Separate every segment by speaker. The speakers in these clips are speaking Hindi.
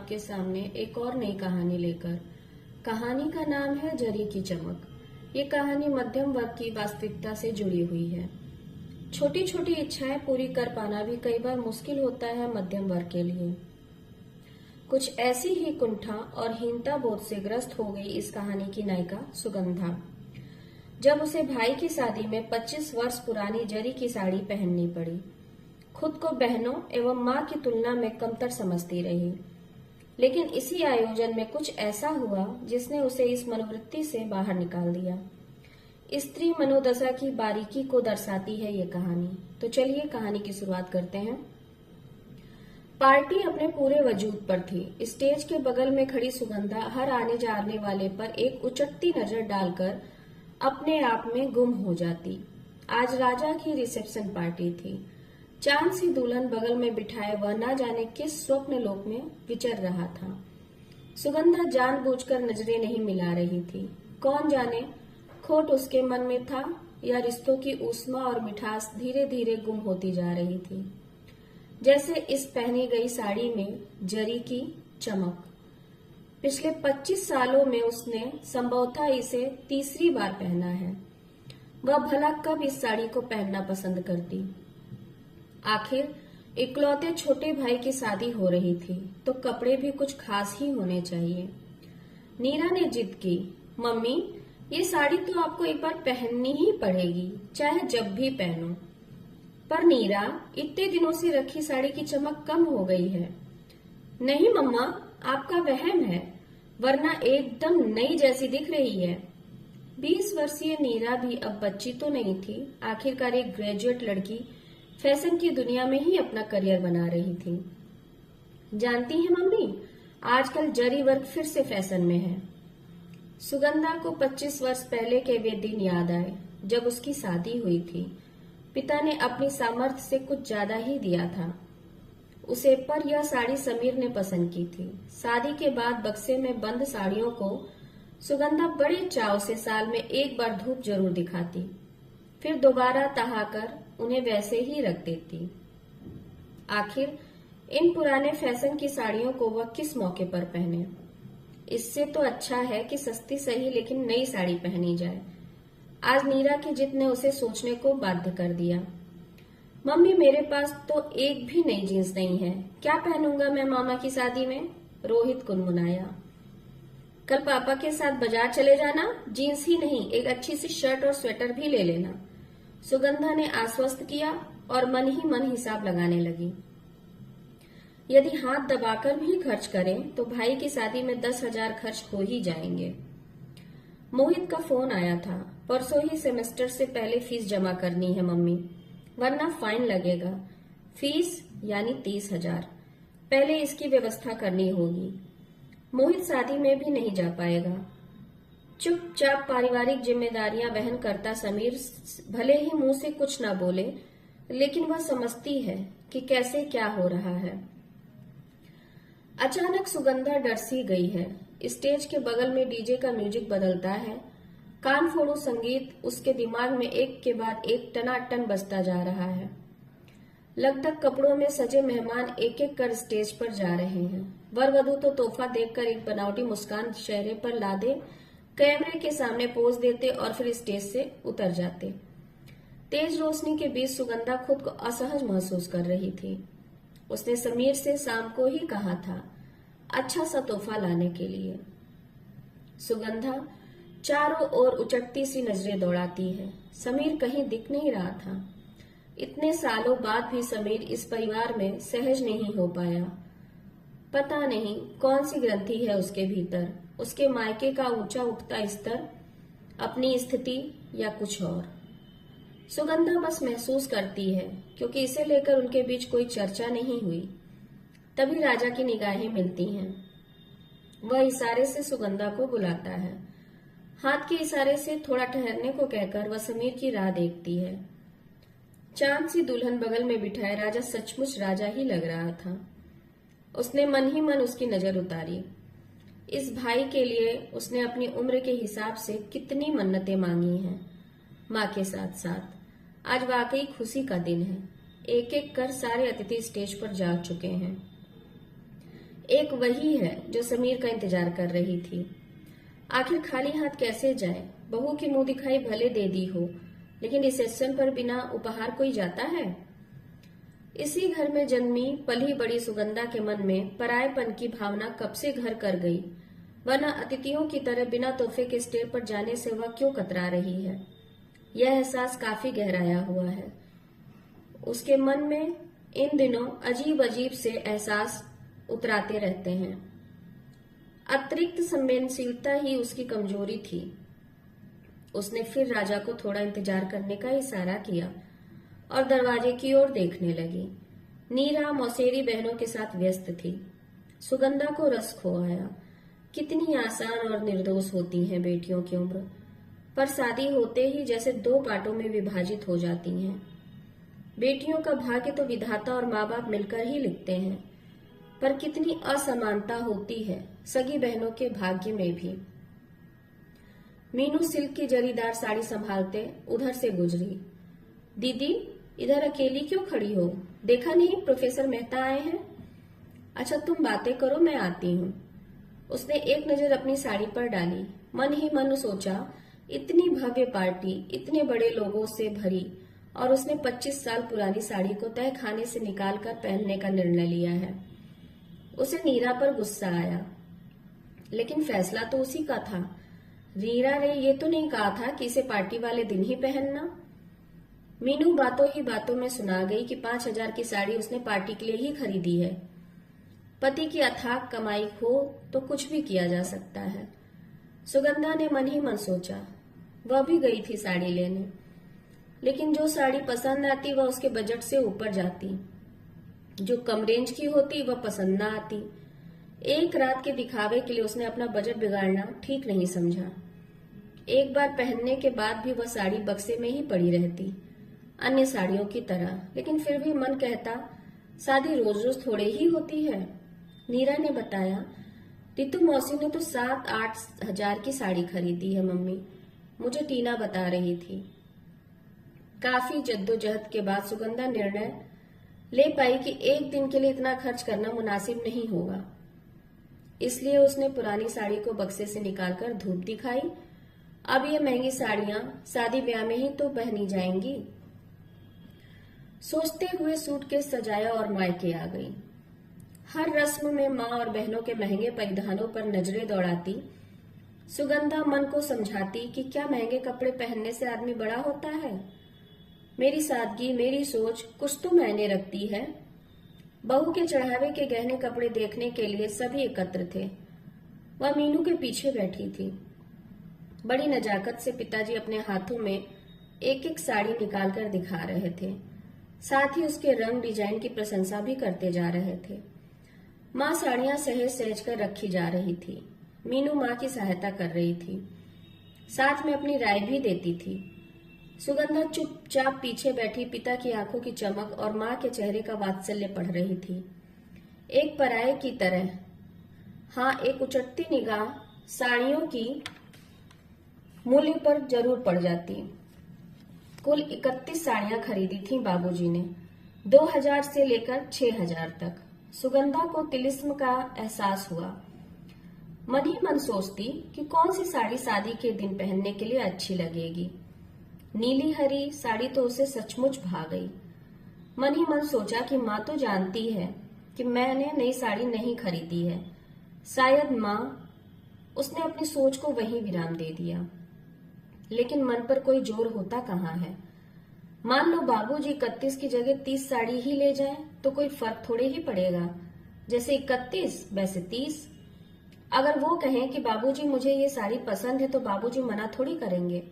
Speaker 1: आपके सामने एक और नई कहानी लेकर। कहानी का नाम है जरी की चमक। ये कहानी मध्यम वर्ग की वास्तविकता से जुड़ी हुई है। छोटी छोटी इच्छाएं पूरी कर पाना भी कई बार मुश्किल होता है मध्यम वर्ग के लिए। कुछ ऐसी ही कुंठा और हीनता बोध से ग्रस्त हो गई इस कहानी की नायिका सुगंधा, जब उसे भाई की शादी में 25 वर्ष पुरानी जरी की साड़ी पहननी पड़ी। खुद को बहनों एवं माँ की तुलना में कमतर समझती रही, लेकिन इसी आयोजन में कुछ ऐसा हुआ जिसने उसे इस मनोवृत्ति से बाहर निकाल दिया। स्त्री मनोदशा की बारीकी को दर्शाती है ये कहानी। तो चलिए कहानी की शुरुआत करते हैं। पार्टी अपने पूरे वजूद पर थी। स्टेज के बगल में खड़ी सुगंधा हर आने जाने वाले पर एक उचटती नजर डालकर अपने आप में गुम हो जाती। आज राजा की रिसेप्शन पार्टी थी। चांद सी दुल्हन बगल में बिठाए वह न जाने किस स्वप्न लोक में विचर रहा था। सुगंधा जानबूझकर नजरें नहीं मिला रही थी। कौन जाने खोट उसके मन में था या रिश्तों की ऊष्मा और मिठास धीरे धीरे गुम होती जा रही थी, जैसे इस पहनी गई साड़ी में जरी की चमक। पिछले 25 सालों में उसने संभवतः इसे तीसरी बार पहना है। वह भला कब इस साड़ी को पहनना पसंद करती। आखिर इकलौते छोटे भाई की शादी हो रही थी तो कपड़े भी कुछ खास ही होने चाहिए। नीरा ने जिद की, मम्मी ये साड़ी तो आपको एक बार पहननी ही पड़ेगी, चाहे जब भी पहनो। पर नीरा, इतने दिनों से रखी साड़ी की चमक कम हो गई है। नहीं मम्मा, आपका वहम है, वरना एकदम नई जैसी दिख रही है। 20 वर्षीय नीरा भी अब बच्ची तो नहीं थी। आखिरकार एक ग्रेजुएट लड़की फैशन की दुनिया में ही अपना करियर बना रही थी। जानती हैं मम्मी, आजकल जरी वर्क फिर से फैशन में है। सुगंधा को 25 वर्ष पहले के वे दिन याद आए जब उसकी शादी हुई थी। पिता ने अपनी सामर्थ्य से कुछ ज्यादा ही दिया था उसे, पर यह साड़ी समीर ने पसंद की थी। शादी के बाद बक्से में बंद साड़ियों को सुगंधा बड़े चाव से साल में एक बार धूप जरूर दिखाती, फिर दोबारा तहाकर उन्हें वैसे ही रख देती। आखिर इन पुराने फैशन की साड़ियों को वह किस मौके पर पहने। इससे तो अच्छा है कि सस्ती सही लेकिन नई साड़ी पहनी जाए। आज नीरा की जिद ने उसे सोचने को बाध्य कर दिया। मम्मी, मेरे पास तो एक भी नई जींस नहीं है, क्या पहनूंगा मैं मामा की शादी में। रोहित गुनगुनाया। कल पापा के साथ बाजार चले जाना, जीन्स ही नहीं एक अच्छी सी शर्ट और स्वेटर भी ले लेना, सुगंधा ने आश्वस्त किया और मन ही मन हिसाब लगाने लगी। यदि हाथ दबाकर भी खर्च करें तो भाई की शादी में 10,000 खर्च हो ही जाएंगे। मोहित का फोन आया था, परसों ही सेमेस्टर से पहले फीस जमा करनी है मम्मी, वरना फाइन लगेगा। फीस यानी 30,000। पहले इसकी व्यवस्था करनी होगी। मोहित शादी में भी नहीं जा पाएगा। चुपचाप पारिवारिक जिम्मेदारियां वहन करता समीर भले ही मुंह से कुछ न बोले, लेकिन वह समझती है कि कैसे क्या हो रहा है। अचानक सुगंधा डर सी गई है। स्टेज के बगल में डीजे का म्यूजिक बदलता है। कान फोड़ो संगीत उसके दिमाग में एक के बाद एक टनाटन बजता जा रहा है। लगभग कपड़ों में सजे मेहमान एक एक कर स्टेज पर जा रहे हैं। वर वधू तो तोहफा देखकर एक बनावटी मुस्कान चेहरे पर लादे कैमरे के सामने पोज देते और फिर स्टेज से उतर जाते। तेज रोशनी के बीच सुगंधा खुद को असहज महसूस कर रही थी। उसने समीर से शाम को ही कहा था अच्छा सा तोहफा लाने के लिए। सुगंधा चारों ओर उचटती सी नजरें दौड़ाती है। समीर कहीं दिख नहीं रहा था। इतने सालों बाद भी समीर इस परिवार में सहज नहीं हो पाया। पता नहीं कौन सी ग्रंथि है उसके भीतर, उसके मायके का ऊंचा उठता स्तर, अपनी स्थिति या कुछ और। सुगंधा बस महसूस करती है क्योंकि इसे लेकर उनके बीच कोई चर्चा नहीं हुई। तभी राजा की निगाहें मिलती हैं। वह इशारे से सुगंधा को बुलाता है। हाथ के इशारे से थोड़ा ठहरने को कहकर वह समीर की राह देखती है। चांद सी दुल्हन बगल में बिठाए राजा सचमुच राजा ही लग रहा था। उसने मन ही मन उसकी नजर उतारी। इस भाई के लिए उसने अपनी उम्र के हिसाब से कितनी मन्नतें मांगी हैं। माँ के साथ साथ आज वाकई खुशी का दिन है। एक एक कर सारे अतिथि स्टेज पर जा चुके हैं। एक वही है जो समीर का इंतजार कर रही थी। आखिर खाली हाथ कैसे जाए? बहू की मुंह दिखाई भले दे दी हो, लेकिन रिसेप्शन पर बिना उपहार कोई जाता है? इसी घर में जन्मी पली बड़ी सुगंधा के मन में परायेपन की भावना कब से घर कर गई, वरना अतिथियों की तरह बिना तोहफे के स्टेज पर जाने से वह क्यों कतरा रही है? यह एहसास काफी गहराया हुआ है। उसके मन में इन दिनों अजीब अजीब से एहसास उतराते रहते हैं। अतिरिक्त संवेदनशीलता ही उसकी कमजोरी थी। उसने फिर राजा को थोड़ा इंतजार करने का इशारा किया और दरवाजे की ओर देखने लगी। नीरा मौसेरी बहनों के साथ व्यस्त थी। सुगंधा को रस खो आया। कितनी आसान और निर्दोष होती हैं बेटियों की उम्र, पर शादी होते ही जैसे दो पार्टों में विभाजित हो जाती हैं। बेटियों का भाग्य तो विधाता और माँ बाप मिलकर ही लिखते हैं, पर कितनी असमानता होती है सगी बहनों के भाग्य में भी। मीनू सिल्क की जरीदार साड़ी संभालते उधर से गुजरी। दीदी, इधर अकेली क्यों खड़ी हो? देखा नहीं प्रोफेसर मेहता आए हैं? अच्छा तुम बातें करो, मैं आती हूँ। उसने एक नजर अपनी साड़ी पर डाली। मन ही मन सोचा, इतनी भव्य पार्टी, इतने बड़े लोगों से भरी, और उसने 25 साल पुरानी साड़ी को तह खाने से निकालकर पहनने का निर्णय लिया है। उसे नीरा पर गुस्सा आया, लेकिन फैसला तो उसी का था। नीरा ने ये तो नहीं कहा था कि इसे पार्टी वाले दिन ही पहनना। मीनू बातों ही बातों में सुना गई कि 5,000 की साड़ी उसने पार्टी के लिए ही खरीदी है। पति की अथाक कमाई हो तो कुछ भी किया जा सकता है। सुगंधा ने मन ही मन सोचा। वह भी गई थी साड़ी लेने, लेकिन जो साड़ी पसंद आती वह उसके बजट से ऊपर जाती, जो कम रेंज की होती वह पसंद ना आती। एक रात के दिखावे के लिए उसने अपना बजट बिगाड़ना ठीक नहीं समझा। एक बार पहनने के बाद भी वह साड़ी बक्से में ही पड़ी रहती, अन्य साड़ियों की तरह। लेकिन फिर भी मन कहता, शादी रोज रोज थोड़े ही होती है। नीरा ने बताया, रितु मौसी ने तो 7-8 हजार की साड़ी खरीदी है मम्मी, मुझे टीना बता रही थी। काफी जद्दोजहद के बाद सुगंधा निर्णय ले पाई कि एक दिन के लिए इतना खर्च करना मुनासिब नहीं होगा। इसलिए उसने पुरानी साड़ी को बक्से से निकालकर धूप दिखाई। अब ये महंगी साड़ियां शादी ब्याह में ही तो पहनी जाएंगी। सोचते हुए सूटकेस सजाया और मायके आ गई। हर रस्म में माँ और बहनों के महंगे परिधानों पर नजरें दौड़ाती। सुगंधा मन को समझाती कि क्या महंगे कपड़े पहनने से आदमी बड़ा होता है? मेरी सादगी, मेरी सोच कुछ तो मायने रखती है। बहू के चढ़ावे के गहने कपड़े देखने के लिए सभी एकत्र थे। वह मीनू के पीछे बैठी थी। बड़ी नजाकत से पिताजी अपने हाथों में एक एक साड़ी निकालकर दिखा रहे थे, साथ ही उसके रंग डिजाइन की प्रशंसा भी करते जा रहे थे। माँ साड़ियां सहेज सहेज कर रखी जा रही थी। मीनू माँ की सहायता कर रही थी, साथ में अपनी राय भी देती थी। सुगंधा चुपचाप पीछे बैठी पिता की आंखों की चमक और माँ के चेहरे का वात्सल्य पढ़ रही थी, एक पराये की तरह। हाँ, एक उचटती निगाह साड़ियों की मूल्य पर जरूर पड़ जाती। कुल 31 साड़ियां खरीदी थी बाबूजी ने, 2000 से लेकर 6000 तक। सुगंधा को तिलिस्म का एहसास हुआ। मन ही मन सोचती कि कौन सी साड़ी शादी के दिन पहनने के लिए अच्छी लगेगी। नीली हरी साड़ी तो उसे सचमुच भा गई। मन ही मन सोचा कि माँ तो जानती है कि मैंने नई साड़ी नहीं खरीदी है। शायद माँ, उसने अपनी सोच को वहीं विराम दे दिया। लेकिन मन पर कोई जोर होता कहाँ है। मान लो बाबूजी 31 की जगह 30 साड़ी ही ले जाएं, तो कोई फर्क थोड़े ही पड़ेगा। जैसे 31 वैसे 30। अगर वो कहें कि बाबूजी मुझे ये साड़ी पसंद है, तो बाबूजी मना थोड़ी करेंगे।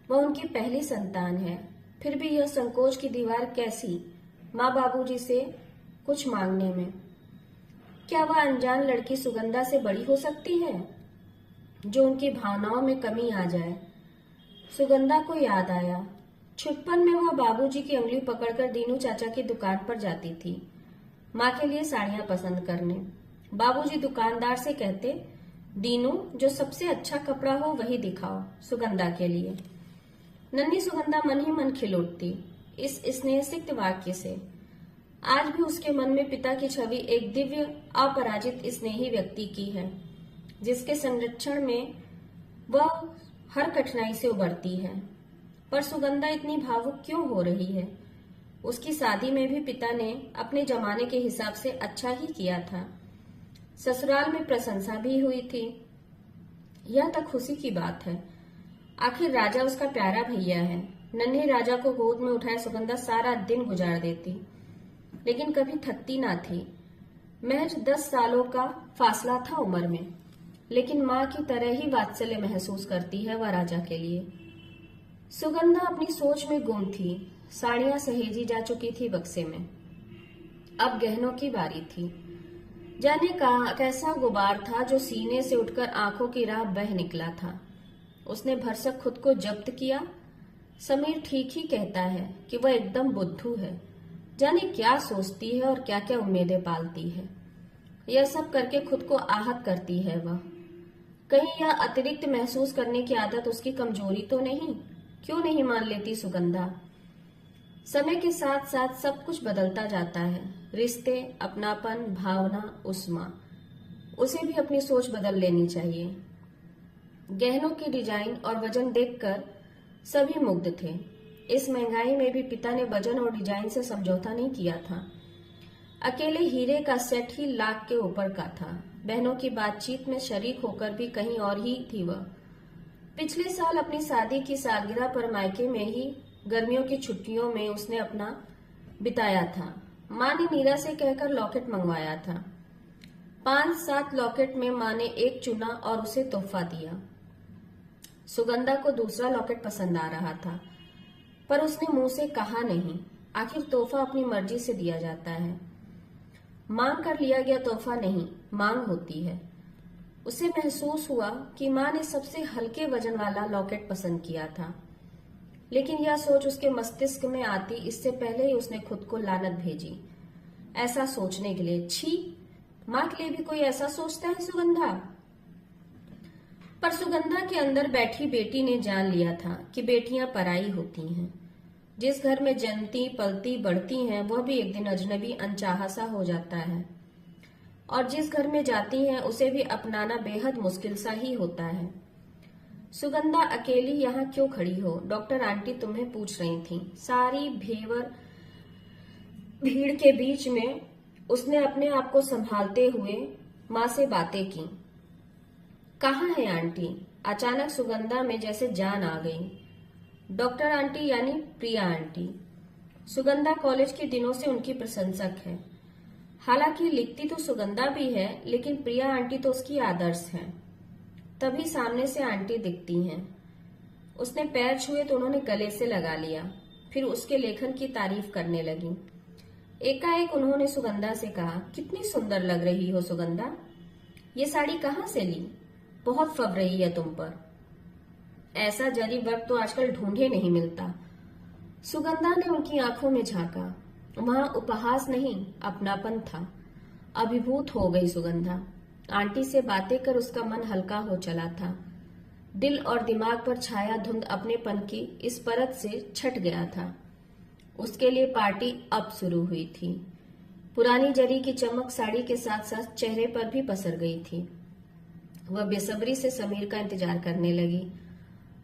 Speaker 1: वह उनकी पहली संतान है। फिर भी यह संकोच की दीवार कैसी माँ बाबूजी से कुछ मांगने में? क्या वह अनजान लड़की सुगंधा से बड़ी हो सकती है, जो उनकी भावनाओं में कमी आ जाए? सुगंधा को याद आया, छुटपन में वह बाबूजी की उंगली पकड़कर दीनू चाचा की दुकान पर जाती थी माँ के लिए साड़ियां पसंद करने। बाबूजी दुकानदार से कहते, दीनू, जो सबसे अच्छा कपड़ा हो वही दिखाओ सुगंधा के लिए। नन्ही सुगंधा मन ही मन खिल उठती इस स्नेहसिक्त वाक्य से। आज भी उसके मन में पिता की छवि एक दिव्य, अपराजित, स्नेही व्यक्ति की है, जिसके संरक्षण में वह हर कठिनाई से उबरती है। पर सुगंधा इतनी भावुक क्यों हो रही है? उसकी शादी में भी पिता ने अपने जमाने के हिसाब से अच्छा ही किया था। ससुराल में प्रशंसा भी हुई थी। यह तक खुशी की बात है। आखिर राजा उसका प्यारा भैया है। नन्हे राजा को गोद में उठाए सुगंधा सारा दिन गुजार देती, लेकिन कभी थकती ना थी। महज 10 सालों का फासला था उम्र में, लेकिन माँ की तरह ही वात्सल्य महसूस करती है वह राजा के लिए। सुगंधा अपनी सोच में गुम थी। साड़ियां सहेजी जा चुकी थी बक्से में। अब गहनों की बारी थी। जाने का कैसा गुबार था जो सीने से उठकर आंखों की राह बह निकला था। उसने भरसक खुद को जब्त किया। समीर ठीक ही कहता है कि वह एकदम बुद्धू है। जाने क्या सोचती है और क्या क्या उम्मीदें पालती है। यह सब करके खुद को आहत करती है वह। कहीं यह अतिरिक्त महसूस करने की आदत उसकी कमजोरी तो नहीं? क्यों नहीं मान लेती सुगंधा? समय के साथ साथ सब कुछ बदलता जाता है। रिश्ते, अपनापन, भावना, उस्मा। उसे भी अपनी सोच बदल लेनी चाहिए। गहनों की डिजाइन और वजन देखकर सभी मुग्ध थे। इस महंगाई में भी पिता ने वजन और डिजाइन से समझौता नहीं किया था। अकेले हीरे का सेट ही लाख के ऊपर का था। बहनों की बातचीत में शरीक होकर भी कहीं और ही थी वह। पिछले साल अपनी शादी की सालगिरह पर मायके में ही गर्मियों की छुट्टियों में उसने अपना बिताया था। माँ ने नीरा से कहकर लॉकेट मंगवाया था। 5-7 लॉकेट में माँ ने एक चुना और उसे तोहफा दिया। सुगंधा को दूसरा लॉकेट पसंद आ रहा था, पर उसने मुंह से कहा नहीं। आखिर तोहफा अपनी मर्जी से दिया जाता है। मांग कर लिया गया तोहफा नहीं, मांग होती है। उसे महसूस हुआ कि माँ ने सबसे हल्के वजन वाला लॉकेट पसंद किया था, लेकिन यह सोच उसके मस्तिष्क में आती इससे पहले ही उसने खुद को लानत भेजी ऐसा सोचने के लिए। छी, माँ के लिए भी कोई ऐसा सोचता है सुगंधा? पर सुगंधा के अंदर बैठी बेटी ने जान लिया था कि बेटियां पराई होती हैं। जिस घर में जन्मती, पलती, बढ़ती हैं, वह भी एक दिन अजनबी, अनचाहा सा हो जाता है। और जिस घर में जाती हैं, उसे भी अपनाना बेहद मुश्किल सा ही होता है। सुगंधा अकेली यहाँ क्यों खड़ी हो? डॉक्टर आंटी तुम्हें पूछ रही थी। सारी भीड़ के बीच में उसने अपने आप को संभालते हुए माँ से बातें की। कहाँ है आंटी? अचानक सुगंधा में जैसे जान आ गई। डॉक्टर आंटी यानी प्रिया आंटी। सुगंधा कॉलेज के दिनों से उनकी प्रशंसक है। हालांकि लिखती तो सुगंधा भी है, लेकिन प्रिया आंटी तो उसकी आदर्श है। तभी सामने से आंटी दिखती हैं। उसने पैर छुए तो उन्होंने गले से लगा लिया, फिर उसके लेखन की तारीफ करने लगी। एकाएक उन्होंने सुगंधा से कहा, कितनी सुंदर लग रही हो सुगंधा, ये साड़ी कहाँ से ली? बहुत फब रही है तुम पर। ऐसा जरी वर्क तो आजकल ढूंढे नहीं मिलता। सुगंधा ने उनकी आंखों में झांका। वहां उपहास नहीं, अपनापन था। अभिभूत हो गई सुगंधा। आंटी से बातें कर उसका मन हल्का हो चला था। दिल और दिमाग पर छाया धुंध अपनेपन की इस परत से छट गया था। उसके लिए पार्टी अब शुरू हुई थी। पुरानी जरी की चमक साड़ी के साथ साथ चेहरे पर भी पसर गई थी। वह बेसब्री से समीर का इंतजार करने लगी।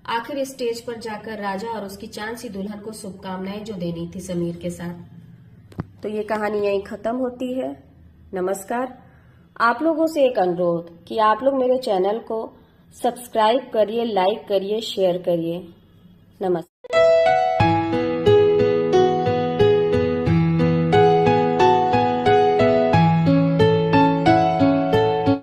Speaker 1: आखिर स्टेज पर जाकर राजा और उसकी चांद सी दुल्हन को शुभकामनाएं जो देनी थी समीर के साथ। तो ये कहानी यहीं खत्म होती है। नमस्कार। आप लोगों से एक अनुरोध कि आप लोग मेरे चैनल को सब्सक्राइब करिए, लाइक करिए, शेयर करिए। नमस्कार।